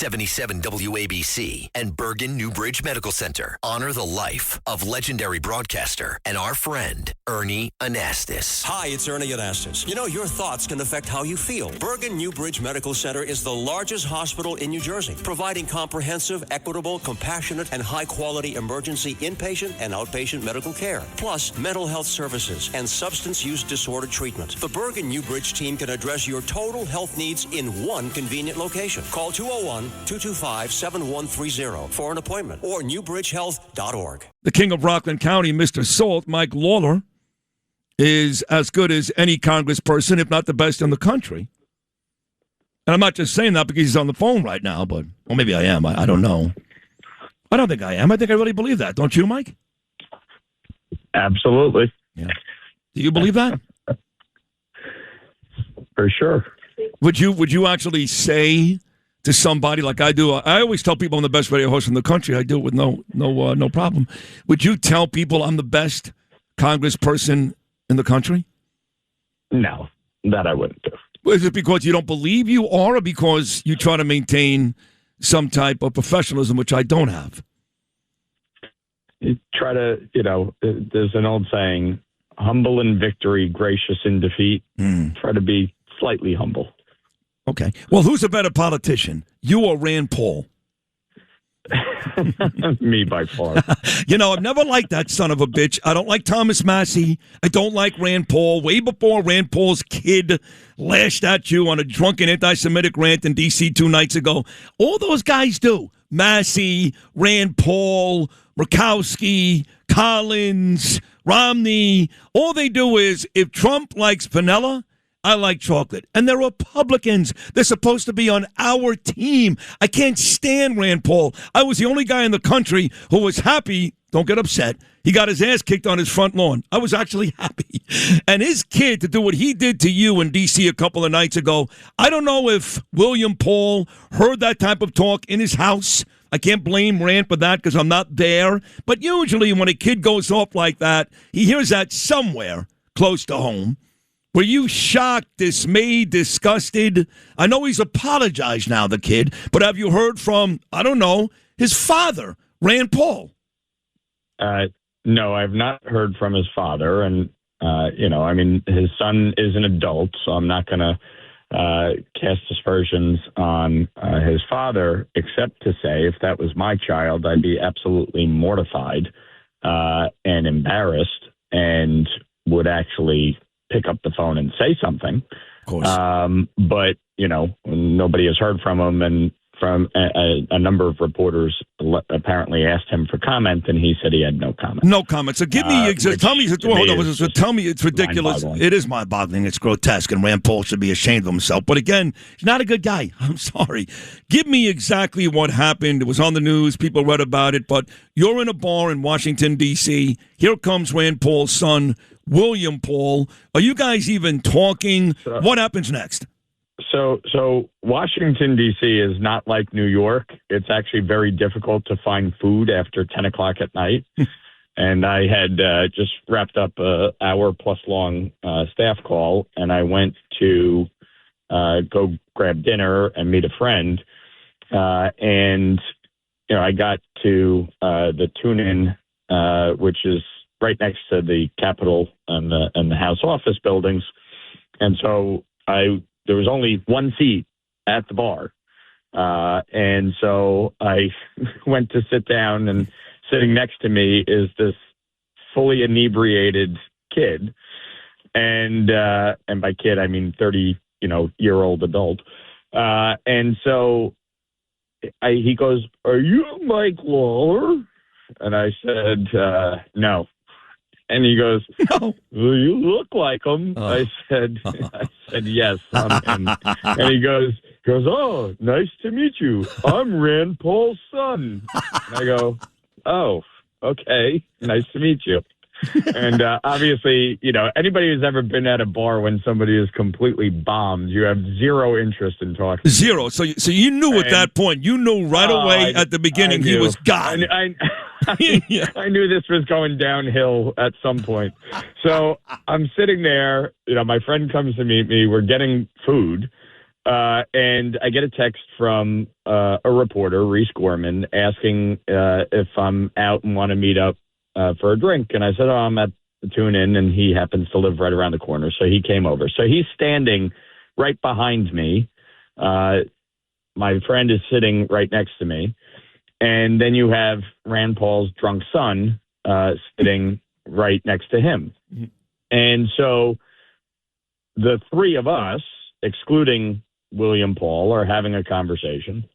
77 WABC and Bergen Newbridge Medical Center honor the life of legendary broadcaster and our friend, Ernie Anastas. Hi, it's Ernie Anastas. You know, your thoughts can affect how you feel. Bergen Newbridge Medical Center is the largest hospital in New Jersey, providing comprehensive, equitable, compassionate, and high-quality emergency inpatient and outpatient medical care, plus mental health services and substance use disorder treatment. The Bergen Newbridge team can address your total health needs in one convenient location. Call 201-225-7130 for an appointment or newbridgehealth.org. The king of Rockland County, Mr. Salt, Mike Lawler, is as good as any congressperson, if not the best in the country. And I'm not just saying that because he's on the phone right now, but, well, maybe I am. I don't know. I don't think I am. I think I really believe that. Don't you, Mike? Absolutely. Yeah. Do you believe that? For sure. Would you actually say to somebody like I do? I always tell people I'm the best radio host in the country. I do it with no problem. Would you tell people I'm the best congressperson in the country? No, that I wouldn't do. Is it because you don't believe you are, or because you try to maintain some type of professionalism, which I don't have? You try to, there's an old saying, humble in victory, gracious in defeat. Try to be slightly humble. Okay. Well, who's a better politician, you or Rand Paul? Me by far. I've never liked that son of a bitch. I don't like Thomas Massey. I don't like Rand Paul. Way before Rand Paul's kid lashed at you on a drunken anti-Semitic rant in D.C. 2 nights ago. All those guys do. Massey, Rand Paul, Murkowski, Collins, Romney. All they do is, if Trump likes vanilla, I like chocolate. And they're Republicans. They're supposed to be on our team. I can't stand Rand Paul. I was the only guy in the country who was happy. Don't get upset. He got his ass kicked on his front lawn. I was actually happy. And his kid to do what he did to you in D.C. a couple of nights ago, I don't know if William Paul heard that type of talk in his house. I can't blame Rand for that because I'm not there. But usually when a kid goes off like that, he hears that somewhere close to home. Were you shocked, dismayed, disgusted? I know he's apologized now, the kid, but have you heard from, I don't know, his father, Rand Paul? No, I've not heard from his father. And, his son is an adult, so I'm not going to cast aspersions on his father, except to say if that was my child, I'd be absolutely mortified and embarrassed and would actually pick up the phone and say something. Of course. But, nobody has heard from him, and from a number of reporters apparently asked him for comment, and he said he had no comment. No comment. So give me, tell me it's ridiculous. It is mind-boggling. It's grotesque, and Rand Paul should be ashamed of himself. But again, he's not a good guy. I'm sorry. Give me exactly what happened. It was on the news. People read about it. But you're in a bar in Washington, D.C. Here comes Rand Paul's son, William Paul. Are you guys even talking? What happens next? So Washington, D.C. is not like New York. It's actually very difficult to find food after 10 o'clock at night. And I had just wrapped up an hour-plus long staff call, and I went to go grab dinner and meet a friend. I got to the Tune-In, which is right next to the Capitol and the House office buildings. And so there was only one seat at the bar. And so I went to sit down, and sitting next to me is this fully inebriated kid. And by kid, I mean 30-year-old adult. And so he goes, "Are you Mike Lawler?" And I said, "No." And he goes, "No, well, you look like him." I said, "Yes, I'm him." And he goes, "Oh, nice to meet you. I'm Rand Paul's son." And I go, "Oh, okay, nice to meet you." And obviously, anybody who's ever been at a bar when somebody is completely bombed, you have zero interest in talking. Zero. So you knew at that point. You knew right away at the beginning he was gone. I knew this was going downhill at some point. So I'm sitting there. My friend comes to meet me. We're getting food. And I get a text from a reporter, Reese Gorman, asking if I'm out and want to meet up for a drink. And I said, I'm at the Tune-In, and he happens to live right around the corner. So he came over. So he's standing right behind me. My friend is sitting right next to me. And then you have Rand Paul's drunk son sitting right next to him. And so the three of us, excluding William Paul, are having a conversation.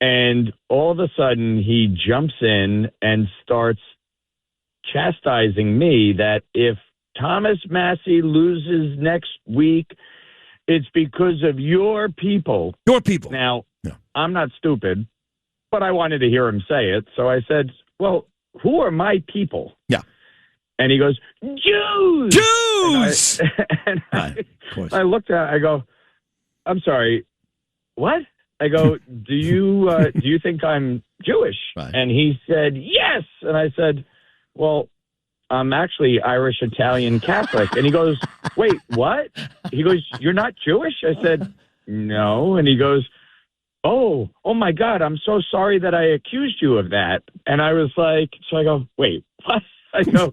And all of a sudden, he jumps in and starts chastising me that if Thomas Massey loses next week, it's because of your people. Your people. Now, I'm not stupid, but I wanted to hear him say it. So I said, well, who are my people? Yeah. And he goes, Jews! Jews! I looked at it, I go, I'm sorry, what? I go, do you think I'm Jewish? Right. And he said, yes. And I said, well, I'm actually Irish, Italian, Catholic. And he goes, wait, what? He goes, you're not Jewish? I said, no. And he goes, oh my God, I'm so sorry that I accused you of that. And I was like, so I go, wait, what? I go,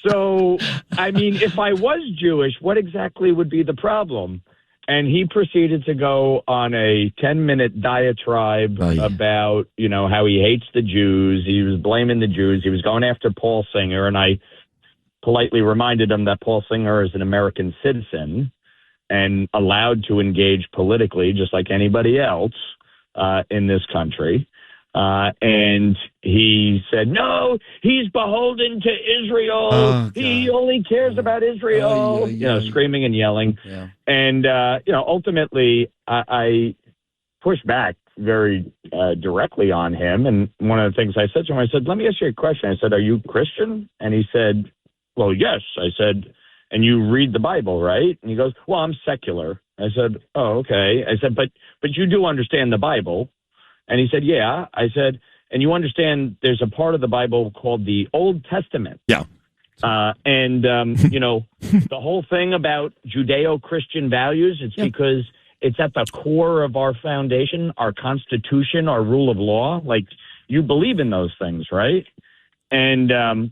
so, I mean, if I was Jewish, what exactly would be the problem? And he proceeded to go on a 10-minute diatribe about, how he hates the Jews. He was blaming the Jews. He was going after Paul Singer. And I politely reminded him that Paul Singer is an American citizen and allowed to engage politically just like anybody else in this country. And he said, no, he's beholden to Israel. Oh, he only cares about Israel, screaming and yelling. Yeah. And, ultimately I pushed back very directly on him. And one of the things I said to him, I said, let me ask you a question. I said, are you Christian? And he said, well, yes. I said, and you read the Bible, right? And he goes, well, I'm secular. I said, oh, okay. I said, but you do understand the Bible. And he said, yeah. I said, and you understand there's a part of the Bible called the Old Testament. Yeah. The whole thing about Judeo-Christian values, it's because it's at the core of our foundation, our Constitution, our rule of law. Like, you believe in those things, right? And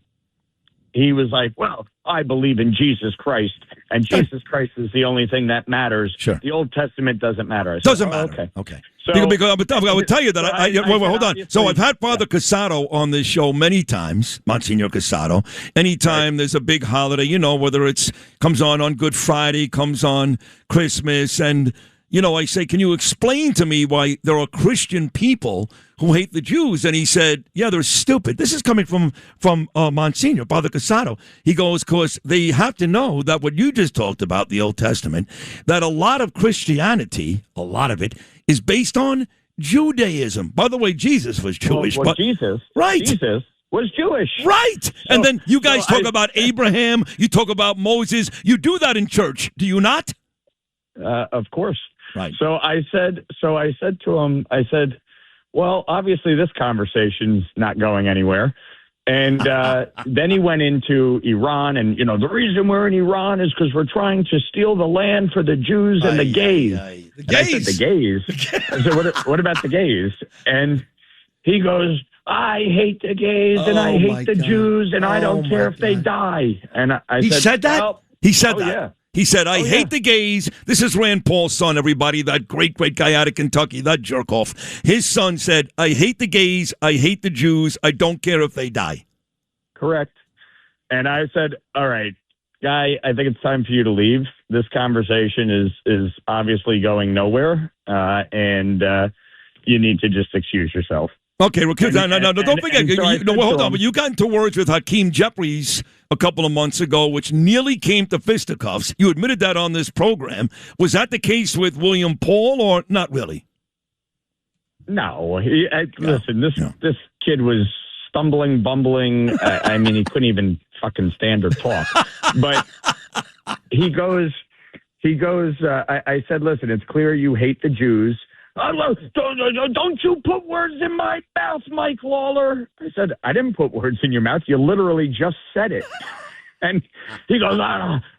he was like, well, I believe in Jesus Christ, and Jesus Christ is the only thing that matters. Sure. The Old Testament doesn't matter. I said, Doesn't matter. Okay. So, because I would tell you that wait, hold on. So I've had Father Casado on this show many times, Monsignor Casado. Anytime there's a big holiday, whether it's comes on Good Friday, comes on Christmas, and I say, can you explain to me why there are Christian people who hate the Jews? And he said, yeah, they're stupid. This is coming from Monsignor, Father Casado. He goes, because they have to know that what you just talked about, the Old Testament, that a lot of Christianity, a lot of it, is based on Judaism. By the way, Jesus was Jewish. Well, Jesus was Jewish. Right. So, and then you guys talk about Abraham. You talk about Moses. You do that in church, do you not? Of course. Right. So I said to him, well, obviously this conversation's not going anywhere. And then he went into Iran, and, the reason we're in Iran is because we're trying to steal the land for the Jews and the gays. The gays? I said, the gays? I said, what about the gays? And he goes, I hate the gays, and I hate the Jews, and I don't care if they die. And he said that? Well, he said that? Yeah. He said, I hate the gays. This is Rand Paul's son, everybody, that great guy out of Kentucky, that jerk off. His son said, I hate the gays. I hate the Jews. I don't care if they die. Correct. And I said, all right, guy, I think it's time for you to leave. This conversation is obviously going nowhere, and you need to just excuse yourself. Okay, well, no, don't forget. Hold on. But you got into words with Hakeem Jeffries a couple of months ago, which nearly came to fisticuffs. You admitted that on this program. Was that the case with William Paul, or not really? No. Listen, this kid was stumbling, bumbling. I mean, he couldn't even fucking stand or talk. But he goes. I said, listen, it's clear you hate the Jews. Don't you put words in my mouth, Mike Lawler. I said, I didn't put words in your mouth. You literally just said it. And he goes,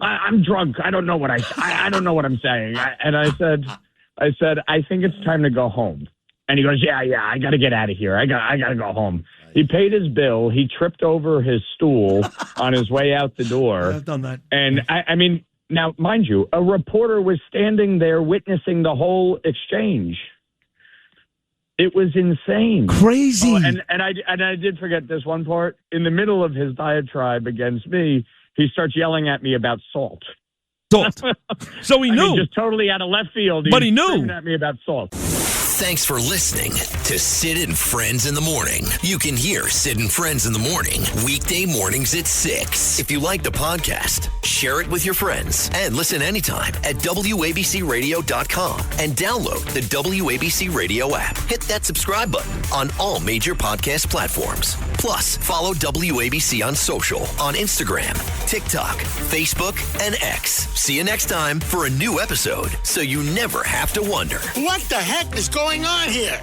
I'm drunk. I don't know what I don't know what I'm saying. I said, I think it's time to go home. And he goes, yeah, I got to get out of here. I got to go home. He paid his bill. He tripped over his stool on his way out the door. I've done that. And I mean, now, mind you, a reporter was standing there witnessing the whole exchange. It was insane. Crazy. Oh, and I did forget this one part. In the middle of his diatribe against me, he starts yelling at me about salt. Salt. So he knew. Just totally out of left field. But he knew. Screaming at me about salt. Thanks for listening to Sid and Friends in the Morning. You can hear Sid and Friends in the Morning weekday mornings at 6. If you like the podcast, share it with your friends and listen anytime at WABCRadio.com and download the WABC Radio app. Hit that subscribe button on all major podcast platforms. Plus, follow WABC on social on Instagram, TikTok, Facebook, and X. See you next time for a new episode so you never have to wonder. What the heck is going on here?